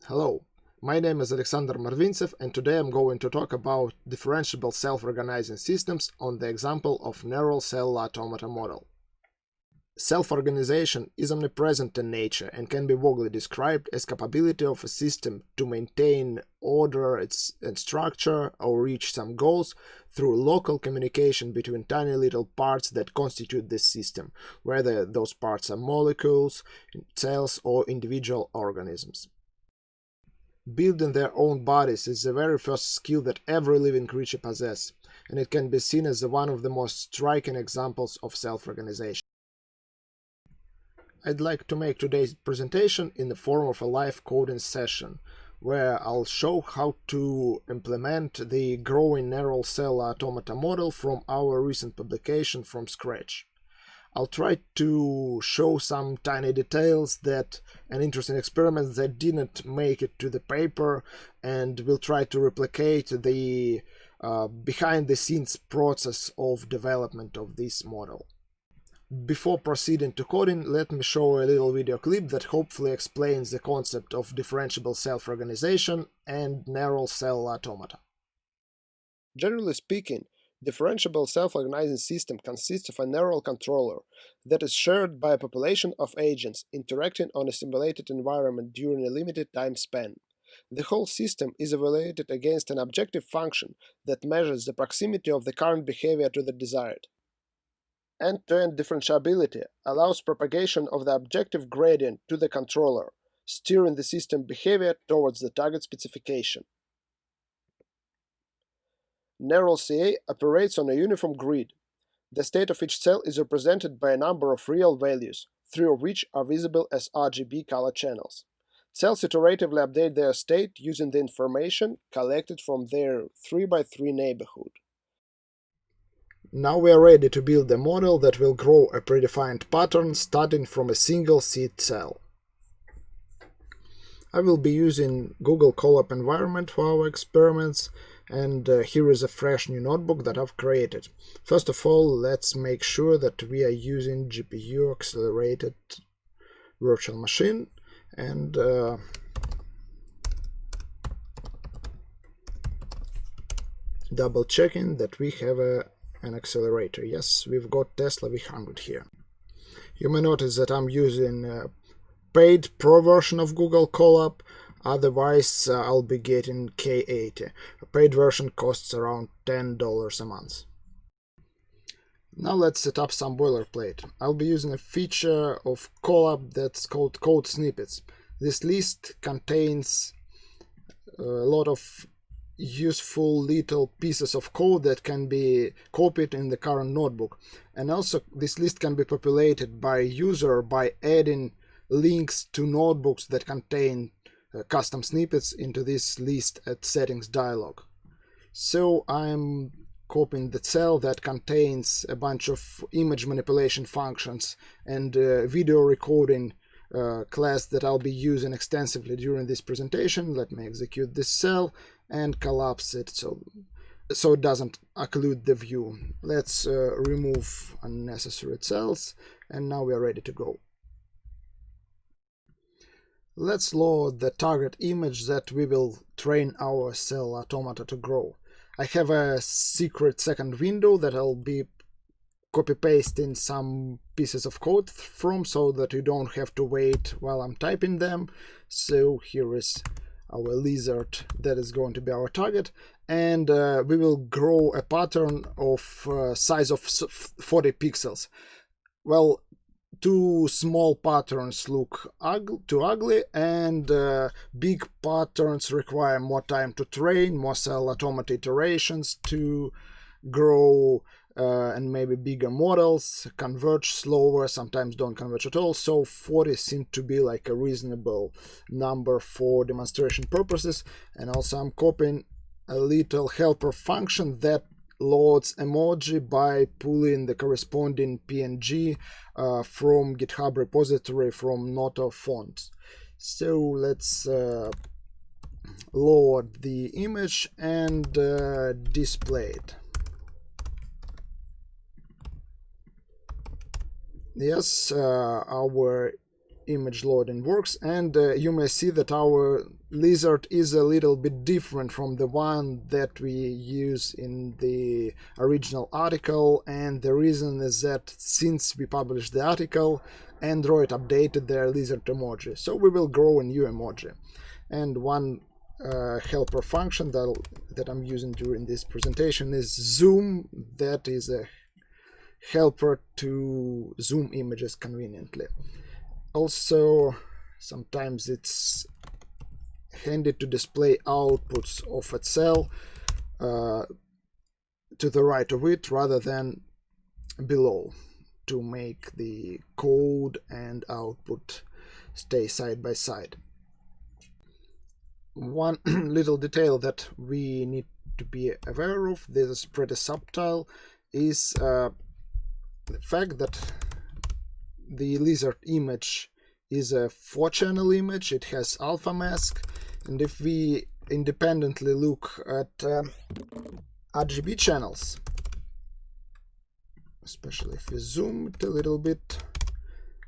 Hello, my name is Alexander Mordvintsev, and today I'm going to talk about differentiable self-organizing systems on the example of neural cellular automata model. Self-organization is omnipresent in nature and can be vaguely described as capability of a system to maintain order and structure or reach some goals through local communication between tiny little parts that constitute this system, whether those parts are molecules, cells, or individual organisms. Building their own bodies is the very first skill that every living creature possesses, and it can be seen as one of the most striking examples of self-organization. I'd like to make today's presentation in the form of a live coding session, where I'll show how to implement the growing neural cell automata model from our recent publication from scratch. I'll try to show some tiny details and interesting experiments that didn't make it to the paper, and we'll try to replicate the behind-the-scenes process of development of this model. Before proceeding to coding, let me show a little video clip that hopefully explains the concept of differentiable self-organization and neural cell automata. Generally speaking, differentiable self-organizing system consists of a neural controller that is shared by a population of agents interacting on a simulated environment during a limited time span. The whole system is evaluated against an objective function that measures the proximity of the current behavior to the desired. End-to-end differentiability allows propagation of the objective gradient to the controller, steering the system behavior towards the target specification. Neural CA operates on a uniform grid. The state of each cell is represented by a number of real values, 3 of which are visible as RGB color channels. Cells iteratively update their state using the information collected from their 3x3 neighborhood. Now we are ready to build a model that will grow a predefined pattern starting from a single seed cell. I will be using Google Colab environment for our experiments, and here is a fresh new notebook that I've created. First of all, let's make sure that we are using GPU accelerated virtual machine, and double checking that we have an accelerator. Yes, we've got Tesla V100 here. You may notice that I'm using a paid pro version of Google Colab. Otherwise, I'll be getting K80. A paid version costs around $10 a month. Now let's set up some boilerplate. I'll be using a feature of Colab that's called code snippets. This list contains a lot of useful little pieces of code that can be copied in the current notebook. And also this list can be populated by user by adding links to notebooks that contain custom snippets into this list at settings dialog. So I'm copying the cell that contains a bunch of image manipulation functions and video recording class that I'll be using extensively during this presentation. Let me execute this cell and collapse it so it doesn't occlude the view. Let's remove unnecessary cells, and now we are ready to go. Let's load the target image that we will train our cell automata to grow. I have a secret second window that I'll be copy-pasting some pieces of code from, so that you don't have to wait while I'm typing them. So here is our lizard that is going to be our target, and we will grow a pattern of size of 40 pixels. Well, two small patterns look too ugly, and big patterns require more time to train, more cell automata iterations to grow, and maybe bigger models converge slower, sometimes don't converge at all. So 40 seemed to be like a reasonable number for demonstration purposes. And also I'm copying a little helper function that loads emoji by pulling the corresponding PNG from GitHub repository from Noto fonts. So let's load the image and display it. Yes, our image loading works, and you may see that our lizard is a little bit different from the one that we use in the original article, and the reason is that since we published the article, Android updated their lizard emoji, so we will grow a new emoji. And one helper function that I'm using during this presentation is zoom. That is a helper to zoom images conveniently. Also, sometimes it's handy to display outputs of a cell to the right of it rather than below, to make the code and output stay side by side. One little detail that we need to be aware of, this is pretty subtle, is the fact that the lizard image is a 4-channel image. It has alpha mask, and if we independently look at RGB channels, especially if we zoom it a little bit,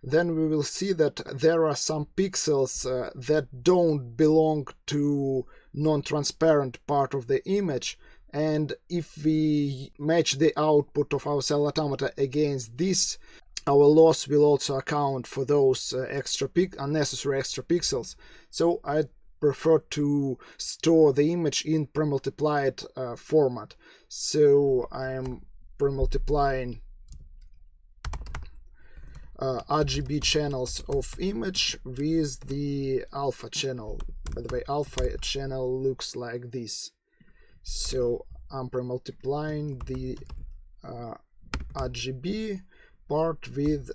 then we will see that there are some pixels that don't belong to non-transparent part of the image, and if we match the output of our cell automata against this, our loss will also account for those unnecessary extra pixels. So I prefer to store the image in premultiplied format. So I am premultiplying RGB channels of image with the alpha channel. By the way, alpha channel looks like this. So I'm premultiplying the RGB part with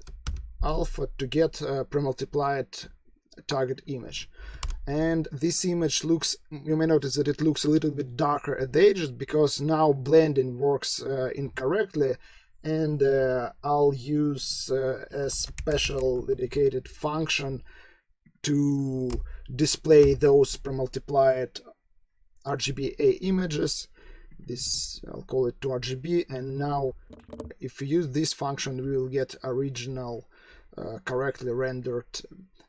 alpha to get a premultiplied target image. And this image looks, you may notice that it looks a little bit darker at the edges because now blending works incorrectly, and I'll use a special dedicated function to display those premultiplied RGBA images. This, I'll call it 2RGB, and now if we use this function we will get original correctly rendered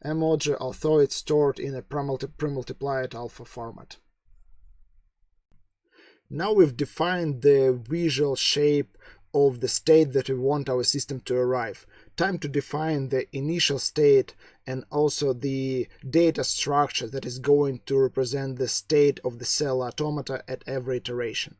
emoji, although it's stored in a premultiplied alpha format. Now we've defined the visual shape of the state that we want our system to arrive. Time to define the initial state and also the data structure that is going to represent the state of the cell automata at every iteration.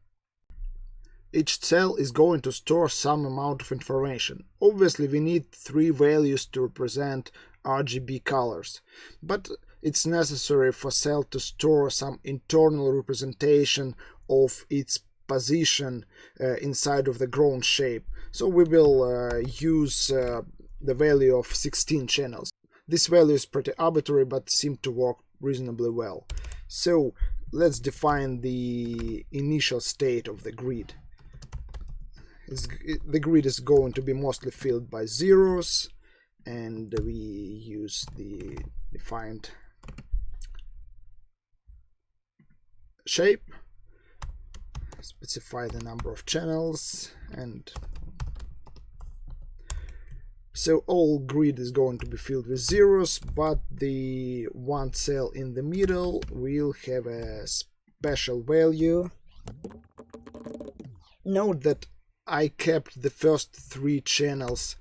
Each cell is going to store some amount of information. Obviously we need 3 values to represent RGB colors, but it's necessary for cell to store some internal representation of its position inside of the grown shape. So we will use the value of 16 channels. This value is pretty arbitrary but seems to work reasonably well. So let's define the initial state of the grid. The grid is going to be mostly filled by zeros, and we use the defined shape, specify the number of channels, and so all grid is going to be filled with zeros, but the one cell in the middle will have a special value. Note that I kept the first 3 channels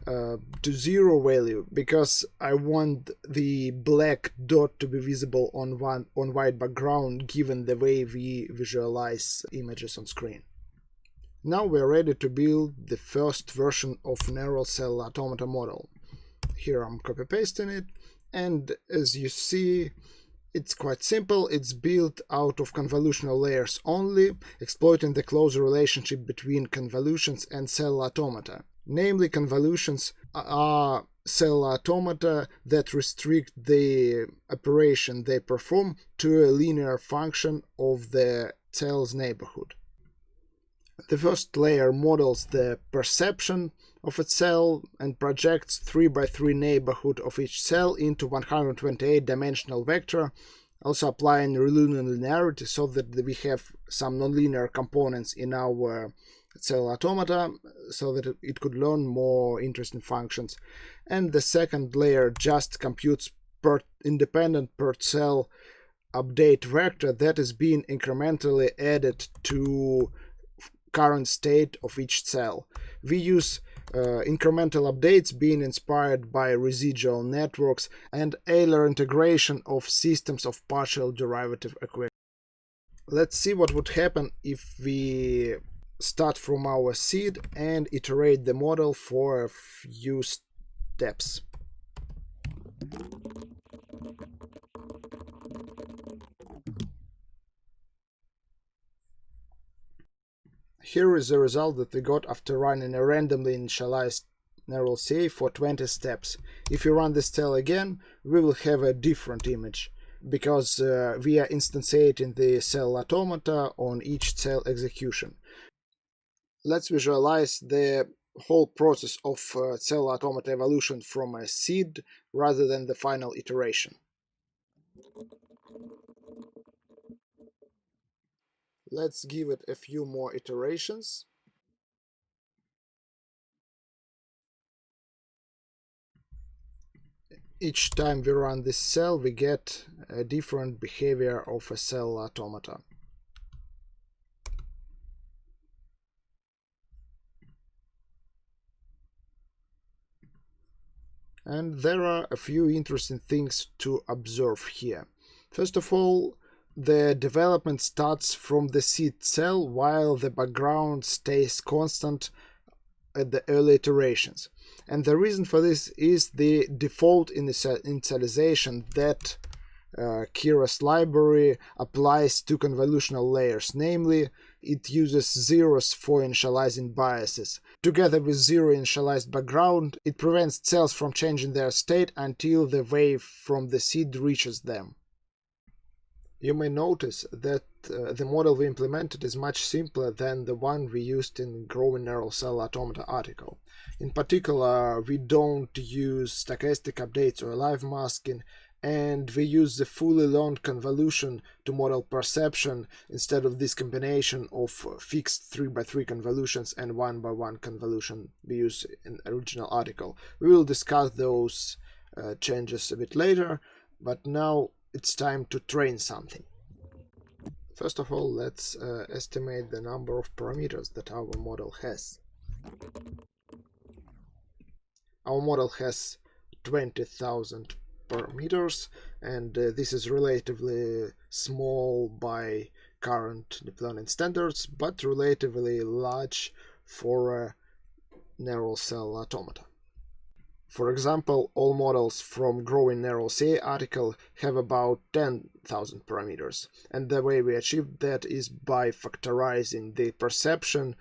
to 0 value because I want the black dot to be visible on white background, given the way we visualize images on screen. Now we're ready to build the first version of neural cell automata model. Here I'm copy pasting it, and as you see, it's quite simple. It's built out of convolutional layers only, exploiting the close relationship between convolutions and cell automata. Namely, convolutions are cell automata that restrict the operation they perform to a linear function of the cell's neighborhood. The first layer models the perception of a cell and projects 3x3 neighborhood of each cell into 128-dimensional vector, also applying linearity so that we have some nonlinear components in our cell automata so that it could learn more interesting functions. And the second layer just computes independent per cell update vector that is being incrementally added to current state of each cell. We use incremental updates being inspired by residual networks and Euler integration of systems of partial derivative equations. Let's see what would happen if we start from our seed and iterate the model for a few steps. Here is the result that we got after running a randomly initialized neural CA for 20 steps. If we run this cell again, we will have a different image, because we are instantiating the cell automata on each cell execution. Let's visualize the whole process of cell automata evolution from a seed rather than the final iteration. Let's give it a few more iterations. Each time we run this cell, we get a different behavior of a cell automata. And there are a few interesting things to observe here. First of all, the development starts from the seed cell while the background stays constant at the early iterations. And the reason for this is the default initialization that Keras library applies to convolutional layers, namely it uses zeros for initializing biases. Together with zero initialized background, it prevents cells from changing their state until the wave from the seed reaches them. You may notice that the model we implemented is much simpler than the one we used in Growing Neural Cell Automata article. In particular, we don't use stochastic updates or live masking, and we use the fully learned convolution to model perception instead of this combination of fixed 3x3 convolutions and 1x1 convolution we use in the original article. We will discuss those changes a bit later, but now it's time to train something. First of all, let's estimate the number of parameters that our model has. Our model has 20,000 parameters, and this is relatively small by current deep learning standards, but relatively large for a neural cell automata. For example, all models from Growing Neural CA article have about 10,000 parameters, and the way we achieve that is by factorizing the perception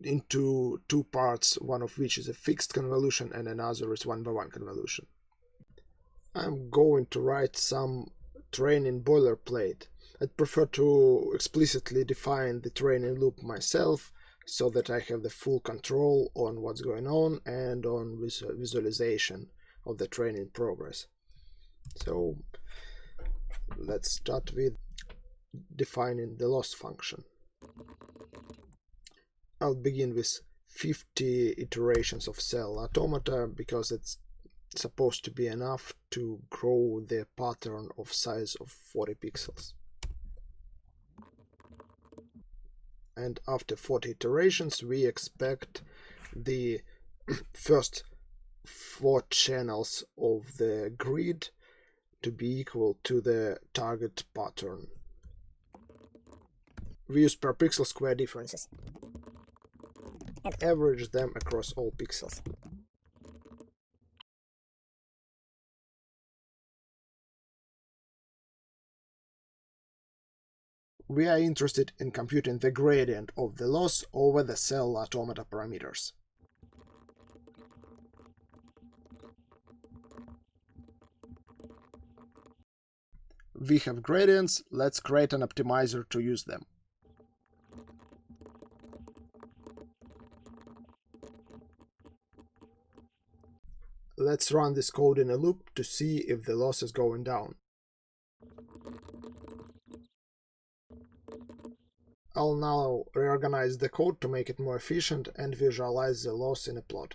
into two parts, one of which is a fixed convolution and another is 1x1 convolution. I'm going to write some training boilerplate. I'd prefer to explicitly define the training loop myself, so that I have the full control on what's going on and on visualization of the training progress. So let's start with defining the loss function. I'll begin with 50 iterations of cell automata because it's supposed to be enough to grow the pattern of size of 40 pixels. And after 40 iterations, we expect the first 4 channels of the grid to be equal to the target pattern. We use per pixel square differences and average them across all pixels. We are interested in computing the gradient of the loss over the cell automata parameters. We have gradients, let's create an optimizer to use them. Let's run this code in a loop to see if the loss is going down. I'll now reorganize the code to make it more efficient and visualize the loss in a plot.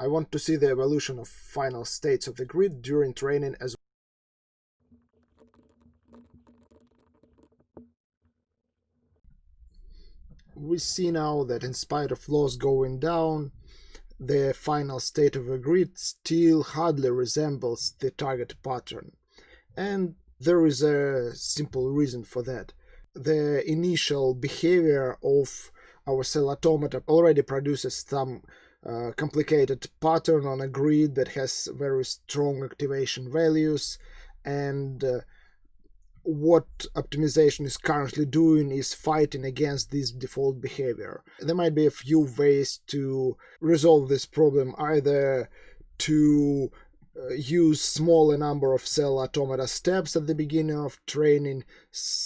I want to see the evolution of final states of the grid during training as we see now that in spite of loss going down, the final state of a grid still hardly resembles the target pattern. And there is a simple reason for that. The initial behavior of our cell automata already produces some complicated pattern on a grid that has very strong activation values, and what optimization is currently doing is fighting against this default behavior. There might be a few ways to resolve this problem, either to use smaller number of cell automata steps at the beginning of training,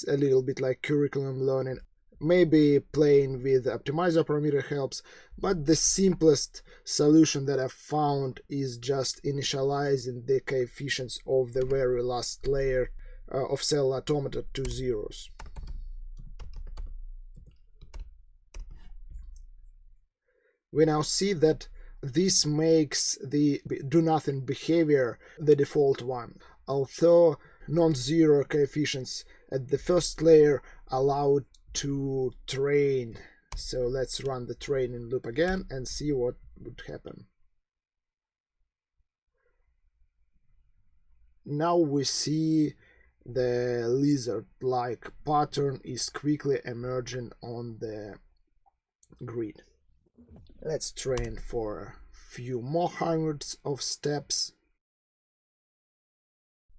a little bit like curriculum learning. Maybe playing with optimizer parameter helps, but the simplest solution that I've found is just initializing the coefficients of the very last layer of cell automata to zeros. We now see that this makes the do-nothing behavior the default one, although non-zero coefficients at the first layer allowed to train. So let's run the training loop again and see what would happen. Now we see the lizard-like pattern is quickly emerging on the grid. Let's train for a few more hundreds of steps.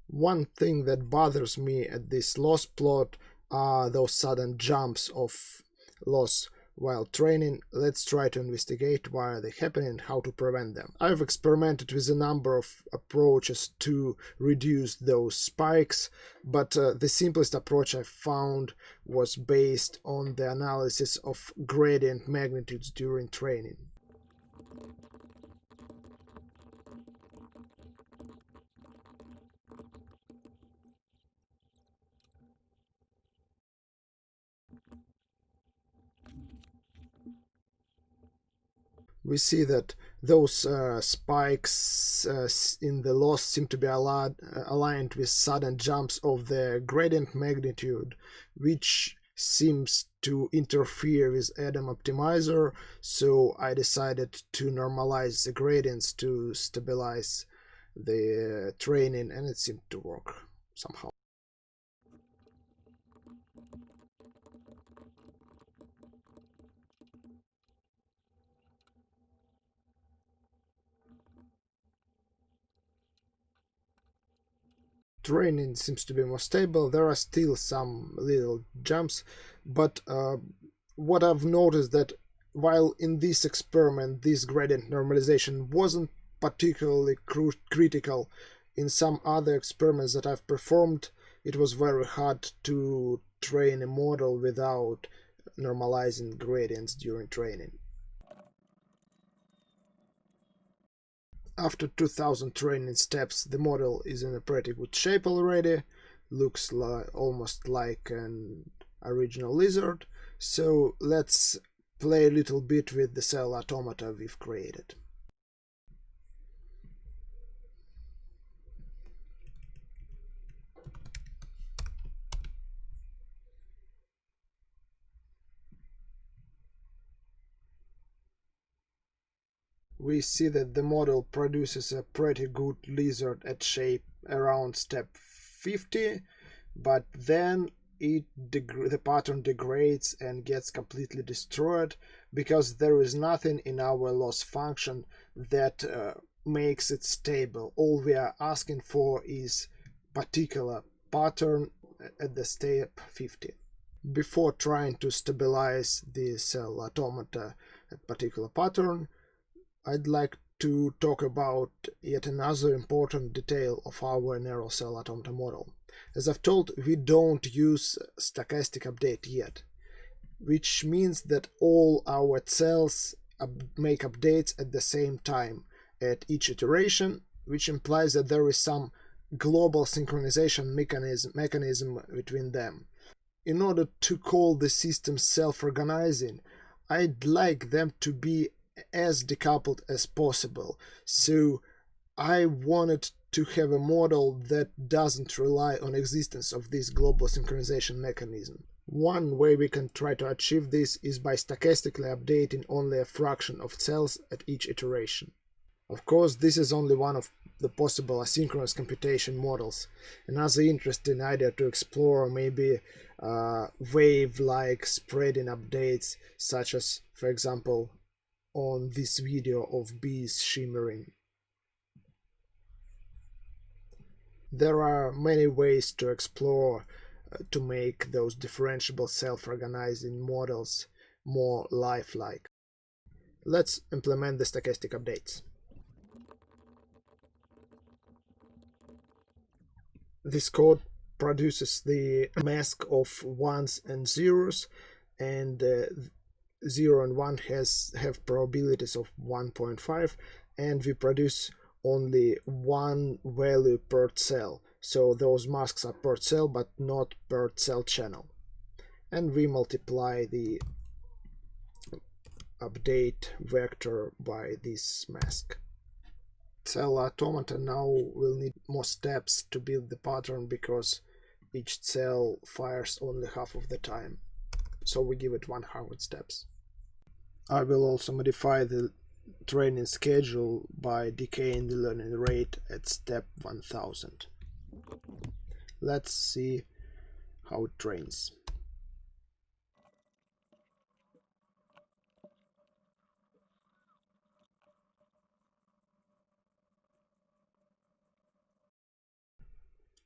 One thing that bothers me at this loss plot are those sudden jumps of loss while training. Let's try to investigate why they happen and how to prevent them. I've experimented with a number of approaches to reduce those spikes, but the simplest approach I found was based on the analysis of gradient magnitudes during training. We see that those spikes in the loss seem to be aligned with sudden jumps of the gradient magnitude, which seems to interfere with Adam optimizer, so I decided to normalize the gradients to stabilize the training, and it seemed to work somehow. Training seems to be more stable. There are still some little jumps, but what I've noticed that while in this experiment this gradient normalization wasn't particularly critical, in some other experiments that I've performed it was very hard to train a model without normalizing gradients during training. After 2000 training steps, the model is in a pretty good shape already, looks almost like an original lizard, so let's play a little bit with the cell automata we've created. We see that the model produces a pretty good lizard at shape around step 50, but then the pattern degrades and gets completely destroyed because there is nothing in our loss function that makes it stable. All we are asking for is particular pattern at the step 50. Before trying to stabilize the cell automata at particular pattern, I'd like to talk about yet another important detail of our neural cell automata model. As I've told, we don't use stochastic update yet, which means that all our cells make updates at the same time at each iteration, which implies that there is some global synchronization mechanism between them. In order to call the system self-organizing, I'd like them to be as decoupled as possible. So I wanted to have a model that doesn't rely on existence of this global synchronization mechanism. One way we can try to achieve this is by stochastically updating only a fraction of cells at each iteration. Of course, this is only one of the possible asynchronous computation models. Another interesting idea to explore may be wave-like spreading updates, such as, for example, on this video of bees shimmering. There are many ways to explore to make those differentiable self-organizing models more lifelike. Let's implement the stochastic updates. This code produces the mask of ones and zeros, and 0 and 1 have probabilities of 1.5, and we produce only one value per cell. So those masks are per cell but not per cell channel. And we multiply the update vector by this mask. Cellular automata now will need more steps to build the pattern because each cell fires only half of the time. So we give it 100 steps. I will also modify the training schedule by decaying the learning rate at step 1000. Let's see how it trains.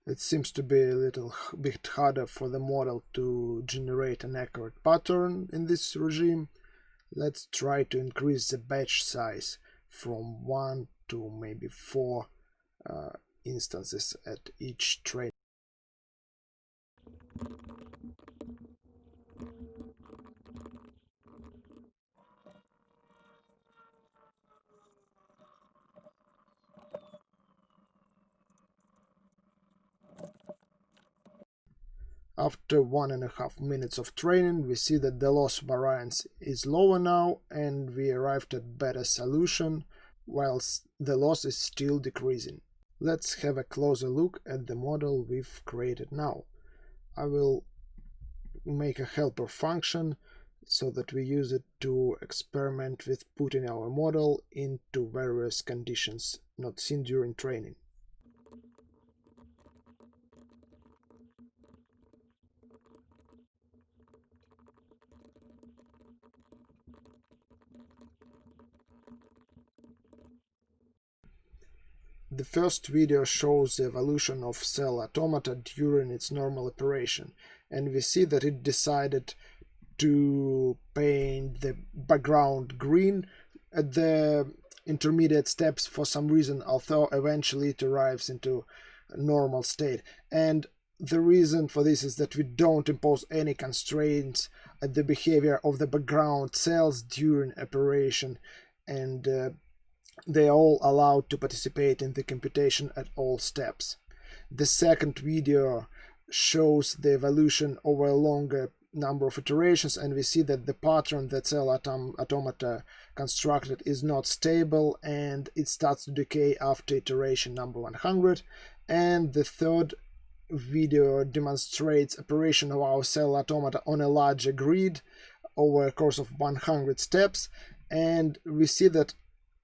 It seems to be a little bit harder for the model to generate an accurate pattern in this regime. Let's try to increase the batch size from 1 to maybe 4 instances at each train. After 1.5 minutes of training, we see that the loss variance is lower now, and we arrived at better solution, whilst the loss is still decreasing. Let's have a closer look at the model we've created now. I will make a helper function so that we use it to experiment with putting our model into various conditions not seen during training. The first video shows the evolution of cell automata during its normal operation, and we see that it decided to paint the background green at the intermediate steps for some reason, although eventually it arrives into a normal state. And the reason for this is that we don't impose any constraints at the behavior of the background cells during operation, and they are all allowed to participate in the computation at all steps. The second video shows the evolution over a longer number of iterations, and we see that the pattern that cell automata constructed is not stable, and it starts to decay after iteration number 100. And the third video demonstrates operation of our cell automata on a larger grid over a course of 100 steps, and we see that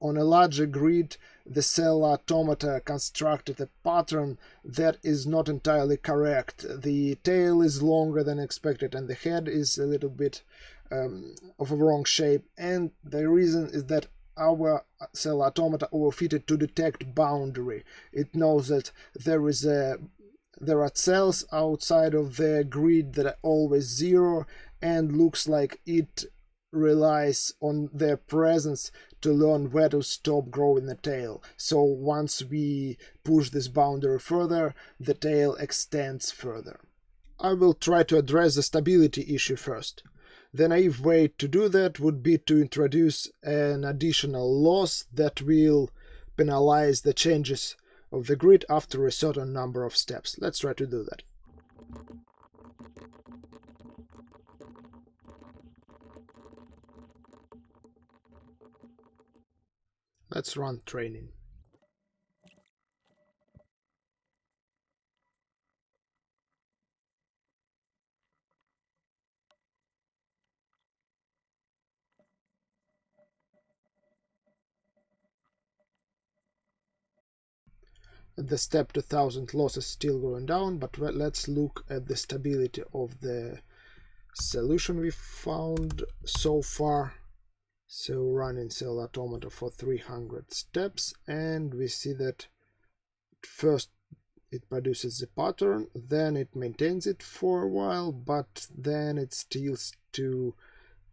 on a larger grid, the cell automata constructed a pattern that is not entirely correct. The tail is longer than expected, and the head is a little bit of a wrong shape. And the reason is that our cell automata overfitted to detect boundary. It knows that there are cells outside of the grid that are always zero, and looks like it relies on their presence to learn where to stop growing the tail. So once we push this boundary further, the tail extends further. I will try to address the stability issue first. The naive way to do that would be to introduce an additional loss that will penalize the changes of the grid after a certain number of steps. Let's try to do that. Let's run training. The step 2000 loss is still going down, but let's look at the stability of the solution we found so far. So running cell automata for 300 steps, and we see that first it produces the pattern, then it maintains it for a while, but then it starts to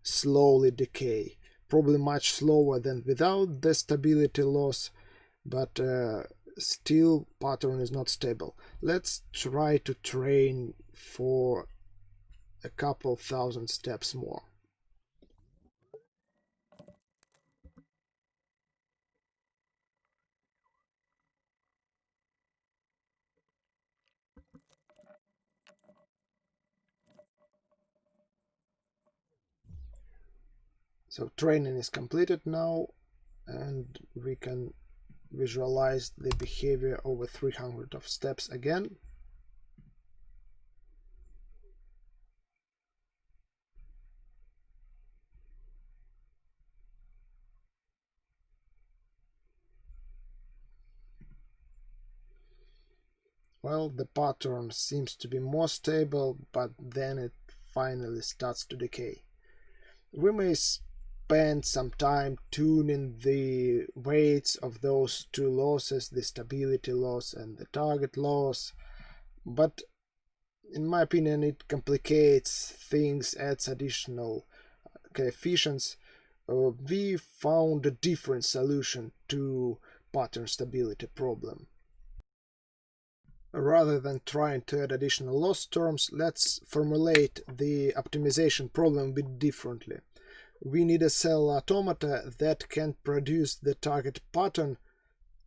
slowly decay, probably much slower than without the stability loss, but still pattern is not stable. Let's try to train for a couple thousand steps more. So training is completed now, and we can visualize the behavior over 300 of steps again. Well, the pattern seems to be more stable, but then it finally starts to decay. We may spend some time tuning the weights of those two losses, the stability loss and the target loss, but in my opinion it complicates things, adds additional coefficients. We found a different solution to pattern stability problem. Rather than trying to add additional loss terms, let's formulate the optimization problem a bit differently. We need a cell automata that can produce the target pattern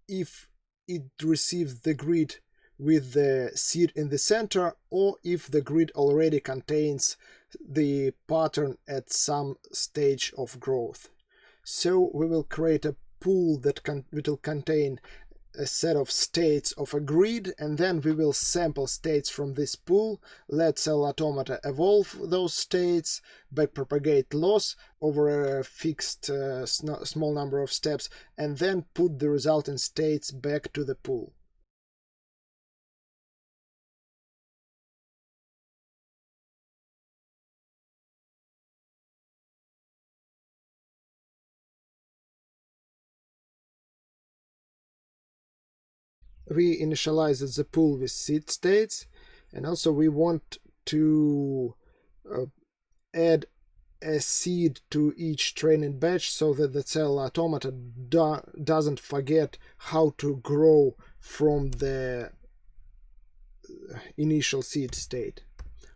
if it receives the grid with the seed in the center, or if the grid already contains the pattern at some stage of growth. So we will create a pool that will contain a set of states of a grid, and then we will sample states from this pool, let cell automata evolve those states, backpropagate loss over a fixed small number of steps, and then put the resulting states back to the pool. We initialized the pool with seed states, and also we want to add a seed to each training batch so that the cell automata doesn't forget how to grow from the initial seed state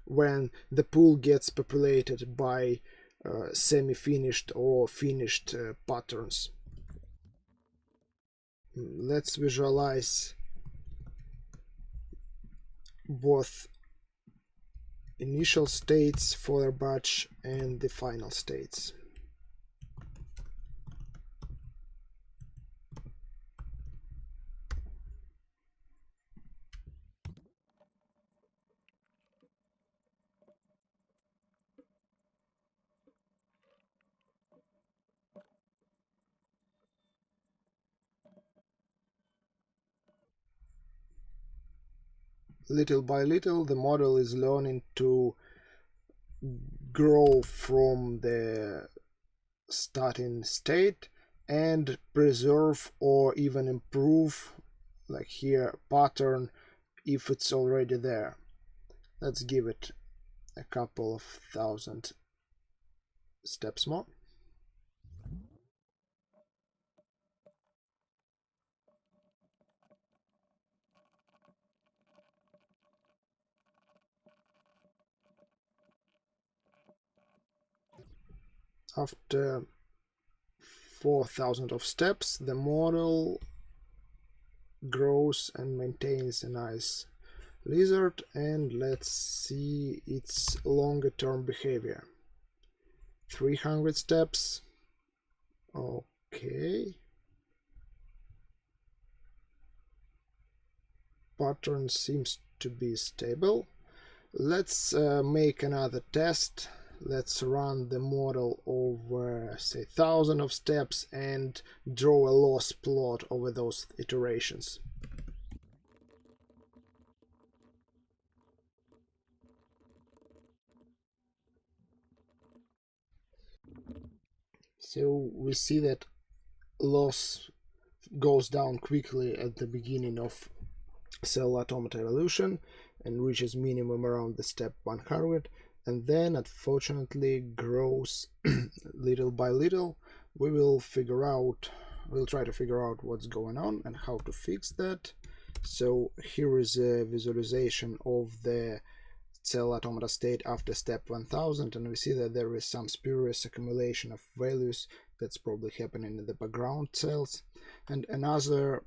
when the pool gets populated by semi-finished or finished patterns. Let's visualize both initial states for a batch and the final states. Little by little, the model is learning to grow from the starting state and preserve or even improve, like here, pattern if it's already there. Let's give it a couple of thousand steps more. After 4,000 of steps, the model grows and maintains a nice lizard, and let's see its longer term behavior. 300 steps. Okay. pattern seems to be stable. Let's make another test. Let's run the model over, say, 1,000 of steps and draw a loss plot over those iterations. So we see that loss goes down quickly at the beginning of cell automata evolution and reaches minimum around the step 100, and then unfortunately grows little by little. We'll try to figure out what's going on and how to fix that. So here is a visualization of the cell automata state after step 1000, and we see that there is some spurious accumulation of values that's probably happening in the background cells. And another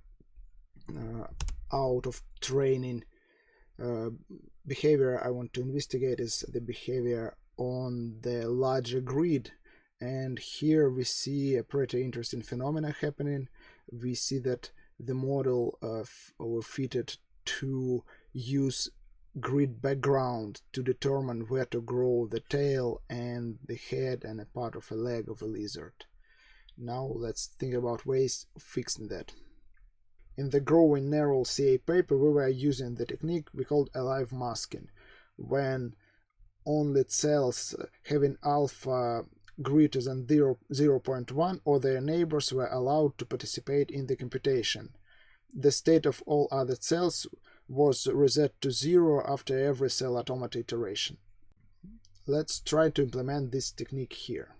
out of training behavior I want to investigate is the behavior on the larger grid. And here we see a pretty interesting phenomena happening. We see that the model fitted to use grid background to determine where to grow the tail and the head and a part of a leg of a lizard. Now let's think about ways of fixing that. In the growing narrow CA paper, we were using the technique we called alive masking, when only cells having alpha greater than 0.1 or their neighbors were allowed to participate in the computation. The state of all other cells was reset to 0 after every cell automata iteration. Let's try to implement this technique here.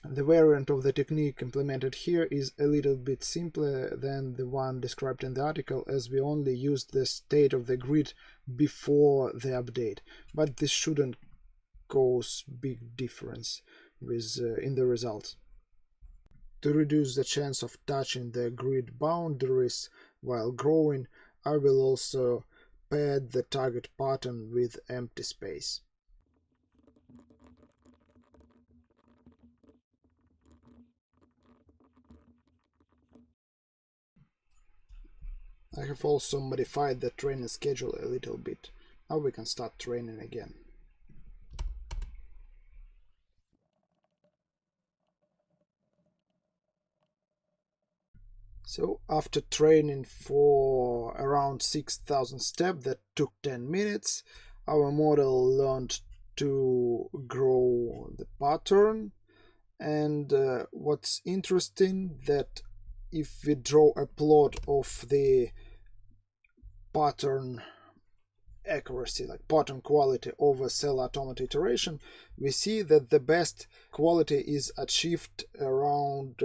The variant of the technique implemented here is a little bit simpler than the one described in the article, as we only used the state of the grid before the update, but this shouldn't cause big difference in the results. To reduce the chance of touching the grid boundaries while growing, I will also pad the target pattern with empty space. I have also modified the training schedule a little bit. Now we can start training again. So after training for around 6,000 steps that took 10 minutes, our model learned to grow the pattern. And what's interesting, that if we draw a plot of the pattern accuracy, like pattern quality over cell automata iteration, we see that the best quality is achieved around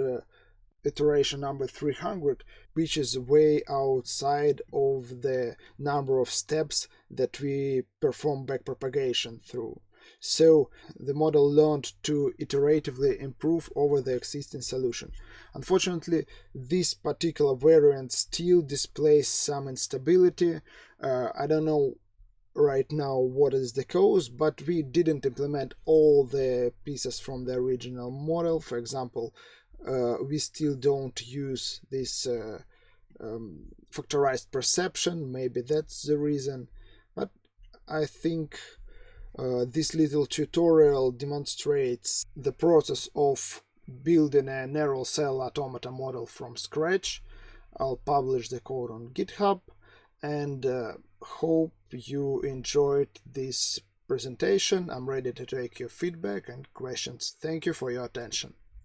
iteration number 300, which is way outside of the number of steps that we perform backpropagation through. So the model learned to iteratively improve over the existing solution. Unfortunately, this particular variant still displays some instability. I don't know right now what is the cause, but we didn't implement all the pieces from the original model. For example, we still don't use this factorized perception. Maybe that's the reason, but I think this little tutorial demonstrates the process of building a narrow cell automata model from scratch. I'll publish the code on GitHub, and hope you enjoyed this presentation. I'm ready to take your feedback and questions. Thank you for your attention.